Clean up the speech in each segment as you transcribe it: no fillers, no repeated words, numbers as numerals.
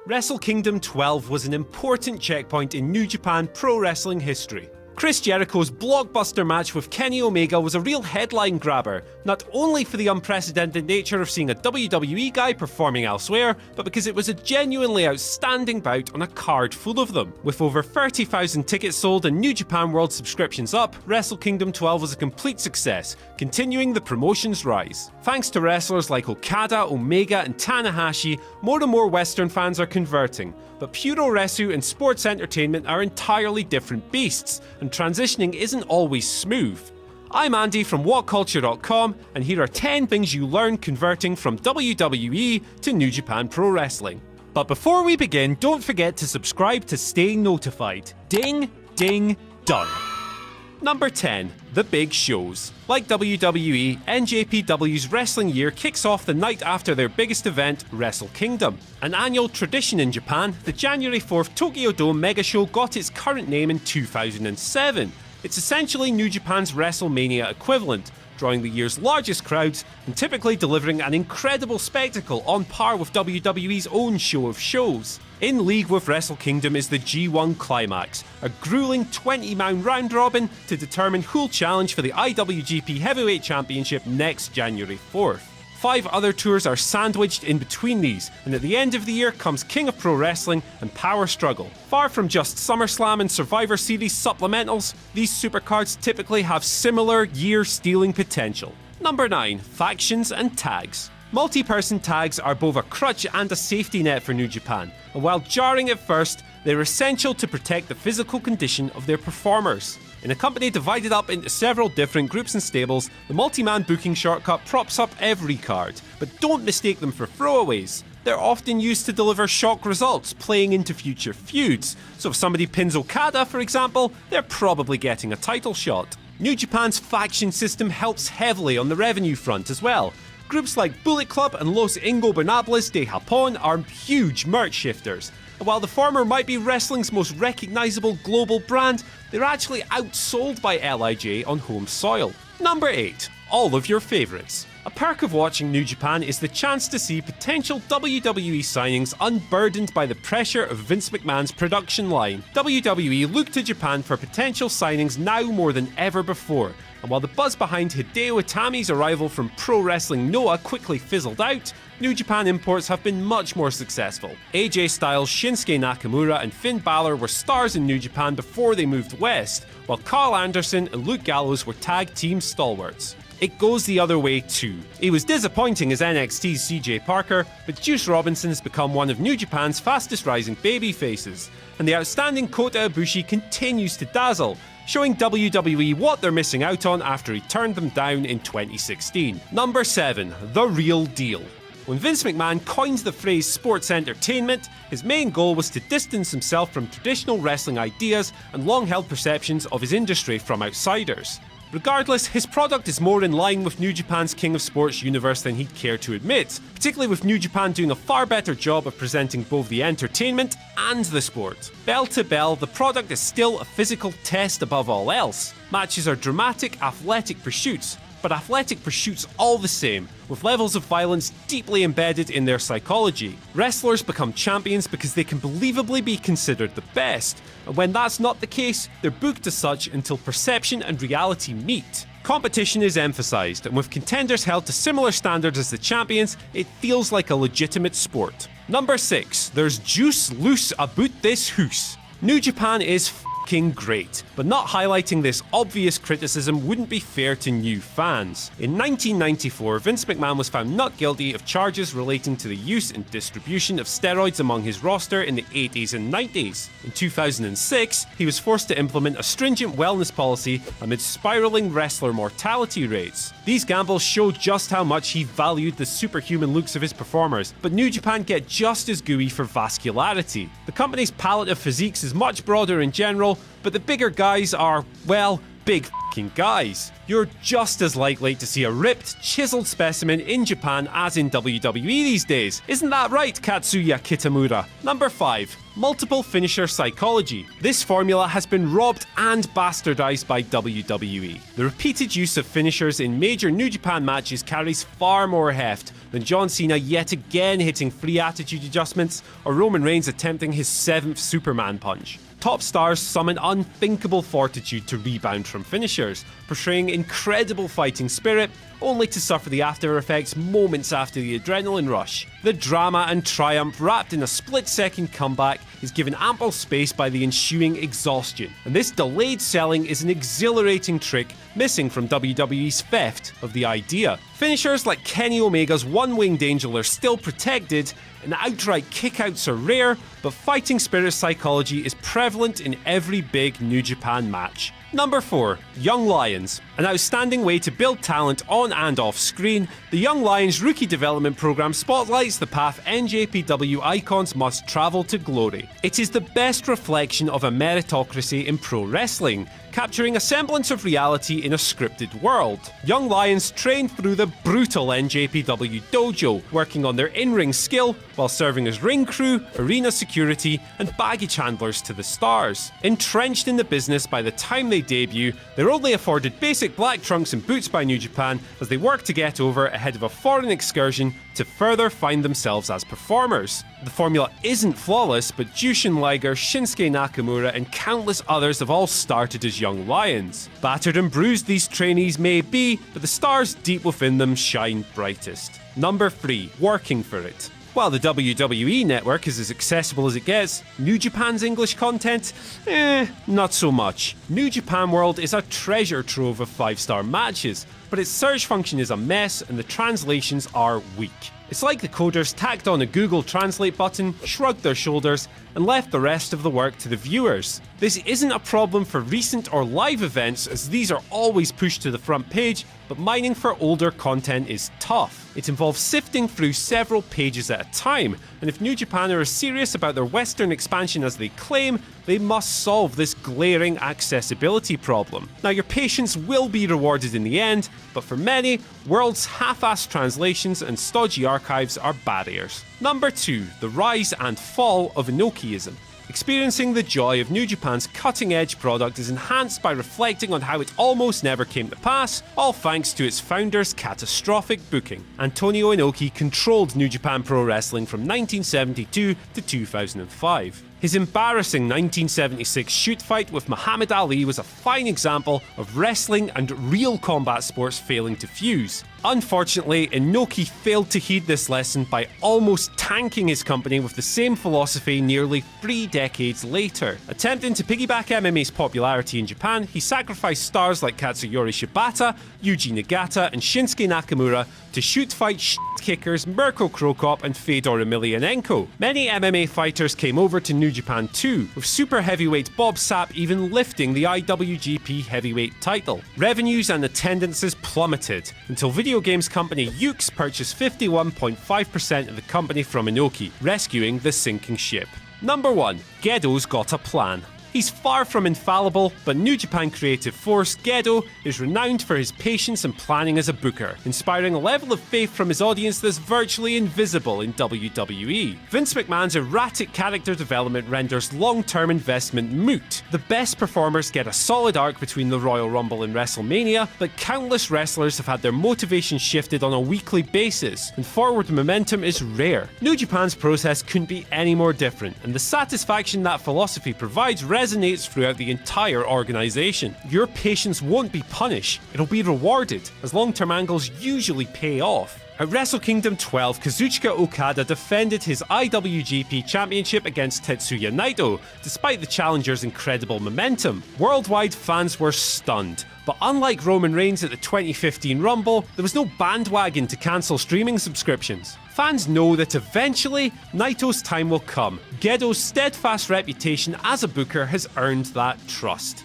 Wrestle Kingdom 12 was an important checkpoint in New Japan Pro Wrestling history. Chris Jericho's blockbuster match with Kenny Omega was a real headline grabber, not only for the unprecedented nature of seeing a WWE guy performing elsewhere, but because it was a genuinely outstanding bout on a card full of them. With over 30,000 tickets sold and New Japan World subscriptions up, Wrestle Kingdom 12 was a complete success, continuing the promotion's rise. Thanks to wrestlers like Okada, Omega and Tanahashi, more and more Western fans are converting, but Puroresu and sports entertainment are entirely different beasts, and transitioning isn't always smooth. I'm Andy from WhatCulture.com, and here are 10 things you learn converting from WWE to New Japan Pro Wrestling. But before we begin, don't forget to subscribe to stay notified. Ding, ding, done. Number 10. The big shows. Like WWE, NJPW's wrestling year kicks off the night after their biggest event, Wrestle Kingdom. An annual tradition in Japan, the January 4th Tokyo Dome Mega Show got its current name in 2007. It's essentially New Japan's WrestleMania equivalent, drawing the year's largest crowds and typically delivering an incredible spectacle on par with WWE's own show of shows. In league with Wrestle Kingdom is the G1 Climax, a grueling 20-man round robin to determine who'll challenge for the IWGP Heavyweight Championship next January 4th. 5 other tours are sandwiched in between these, and at the end of the year comes King of Pro Wrestling and Power Struggle. Far from just SummerSlam and Survivor Series supplementals, these supercards typically have similar year-stealing potential. Number 9. Factions and tags. Multi-person tags are both a crutch and a safety net for New Japan, and while jarring at first, they're essential to protect the physical condition of their performers. In a company divided up into several different groups and stables, the multi-man booking shortcut props up every card, but don't mistake them for throwaways. They're often used to deliver shock results, playing into future feuds, so if somebody pins Okada, for example, they're probably getting a title shot. New Japan's faction system helps heavily on the revenue front as well. Groups like Bullet Club and Los Ingobernables de Japón are huge merch shifters, and while the former might be wrestling's most recognisable global brand, they're actually outsold by LIJ on home soil. Number 8. All of your favourites. A perk of watching New Japan is the chance to see potential WWE signings unburdened by the pressure of Vince McMahon's production line. WWE look to Japan for potential signings now more than ever before, and while the buzz behind Hideo Itami's arrival from Pro Wrestling Noah quickly fizzled out, New Japan imports have been much more successful. AJ Styles, Shinsuke Nakamura and Finn Balor were stars in New Japan before they moved west, while Carl Anderson and Luke Gallows were tag team stalwarts. It goes the other way too. He was disappointing as NXT's CJ Parker, but Juice Robinson has become one of New Japan's fastest rising babyfaces, and the outstanding Kota Ibushi continues to dazzle, showing WWE what they're missing out on after he turned them down in 2016. Number 7. The real deal. When Vince McMahon coined the phrase sports entertainment, his main goal was to distance himself from traditional wrestling ideas and long-held perceptions of his industry from outsiders. Regardless, his product is more in line with New Japan's King of Sports universe than he'd care to admit, particularly with New Japan doing a far better job of presenting both the entertainment and the sport. Bell to bell, the product is still a physical test above all else. Matches are dramatic, athletic pursuits, but athletic pursuits all the same, with levels of violence deeply embedded in their psychology. Wrestlers become champions because they can believably be considered the best, and when that's not the case, they're booked as such until perception and reality meet. Competition is emphasised, and with contenders held to similar standards as the champions, it feels like a legitimate sport. Number 6. There's juice loose about this hoose. New Japan is f***ing great, but not highlighting this obvious criticism wouldn't be fair to new fans. In 1994, Vince McMahon was found not guilty of charges relating to the use and distribution of steroids among his roster in the 80s and 90s. In 2006, he was forced to implement a stringent wellness policy amid spiraling wrestler mortality rates. These gambles show just how much he valued the superhuman looks of his performers, but New Japan get just as gooey for vascularity. The company's palette of physiques is much broader in general, but the bigger guys are, well, big looking guys. You're just as likely to see a ripped, chiseled specimen in Japan as in WWE these days. Isn't that right, Katsuya Kitamura? Number 5. Multiple finisher psychology. This formula has been robbed and bastardized by WWE. The repeated use of finishers in major New Japan matches carries far more heft than John Cena yet again hitting free attitude adjustments or Roman Reigns attempting his 7th Superman punch. Top stars summon unthinkable fortitude to rebound from finishers, portraying incredible fighting spirit, only to suffer the after effects moments after the adrenaline rush. The drama and triumph wrapped in a split-second comeback is given ample space by the ensuing exhaustion, and this delayed selling is an exhilarating trick missing from WWE's theft of the idea. Finishers like Kenny Omega's one-winged angel are still protected, and outright kickouts are rare, but fighting spirit psychology is prevalent in every big New Japan match. Number 4. Young Lions. An outstanding way to build talent on and off screen, the Young Lions Rookie Development Program spotlights the path NJPW icons must travel to glory. It is the best reflection of a meritocracy in pro wrestling, capturing a semblance of reality in a scripted world. Young Lions train through the brutal NJPW dojo, working on their in-ring skill while serving as ring crew, arena security, and baggage handlers to the stars. Entrenched in the business by the time they debut, they're only afforded basic black trunks and boots by New Japan as they work to get over ahead of a foreign excursion to further find themselves as performers. The formula isn't flawless, but Jushin Liger, Shinsuke Nakamura, and countless others have all started as Young Lions. Battered and bruised these trainees may be, but the stars deep within them shine brightest. Number 3. Working for it. While the WWE network is as accessible as it gets, New Japan's English content? Not so much. New Japan World is a treasure trove of 5-star matches, but its search function is a mess and the translations are weak. It's like the coders tacked on a Google Translate button, shrugged their shoulders, and left the rest of the work to the viewers. This isn't a problem for recent or live events, as these are always pushed to the front page, but mining for older content is tough. It involves sifting through several pages at a time, and if New Japan are as serious about their Western expansion as they claim, they must solve this glaring accessibility problem. Now, your patience will be rewarded in the end, but for many, World's half-assed translations and stodgy archives are barriers. Number 2. The rise and fall of Inokiism. Experiencing the joy of New Japan's cutting-edge product is enhanced by reflecting on how it almost never came to pass, all thanks to its founder's catastrophic booking. Antonio Inoki controlled New Japan Pro Wrestling from 1972 to 2005. His embarrassing 1976 shoot fight with Muhammad Ali was a fine example of wrestling and real combat sports failing to fuse. Unfortunately, Inoki failed to heed this lesson by almost tanking his company with the same philosophy nearly 3 decades later. Attempting to piggyback MMA's popularity in Japan, he sacrificed stars like Katsuyori Shibata, Yuji Nagata, and Shinsuke Nakamura to shoot fight kickers Mirko Krokop and Fedor Emelianenko. Many MMA fighters came over to New Japan too, with super heavyweight Bob Sapp even lifting the IWGP heavyweight title. Revenues and attendances plummeted, until video games company Yuke's purchased 51.5% of the company from Inoki, rescuing the sinking ship. Number 1. Gedo's got a plan. He's far from infallible, but New Japan creative force Gedo is renowned for his patience and planning as a booker, inspiring a level of faith from his audience that's virtually invisible in WWE. Vince McMahon's erratic character development renders long-term investment moot. The best performers get a solid arc between the Royal Rumble and WrestleMania, but countless wrestlers have had their motivation shifted on a weekly basis, and forward momentum is rare. New Japan's process couldn't be any more different, and the satisfaction that philosophy provides resonates throughout the entire organisation. Your patience won't be punished, it'll be rewarded, as long-term angles usually pay off. At Wrestle Kingdom 12, Kazuchika Okada defended his IWGP Championship against Tetsuya Naito, despite the challenger's incredible momentum. Worldwide, fans were stunned. But unlike Roman Reigns at the 2015 Rumble, there was no bandwagon to cancel streaming subscriptions. Fans know that eventually, Naito's time will come. Gedo's steadfast reputation as a booker has earned that trust.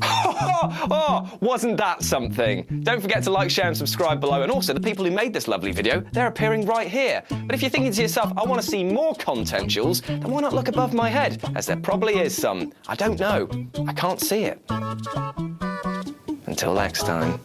Oh, wasn't that something? Don't forget to like, share and subscribe below, and also the people who made this lovely video, they're appearing right here. But if you're thinking to yourself, I want to see more content, Jules, then why not look above my head, as there probably is some. I don't know. I can't see it. Until next time.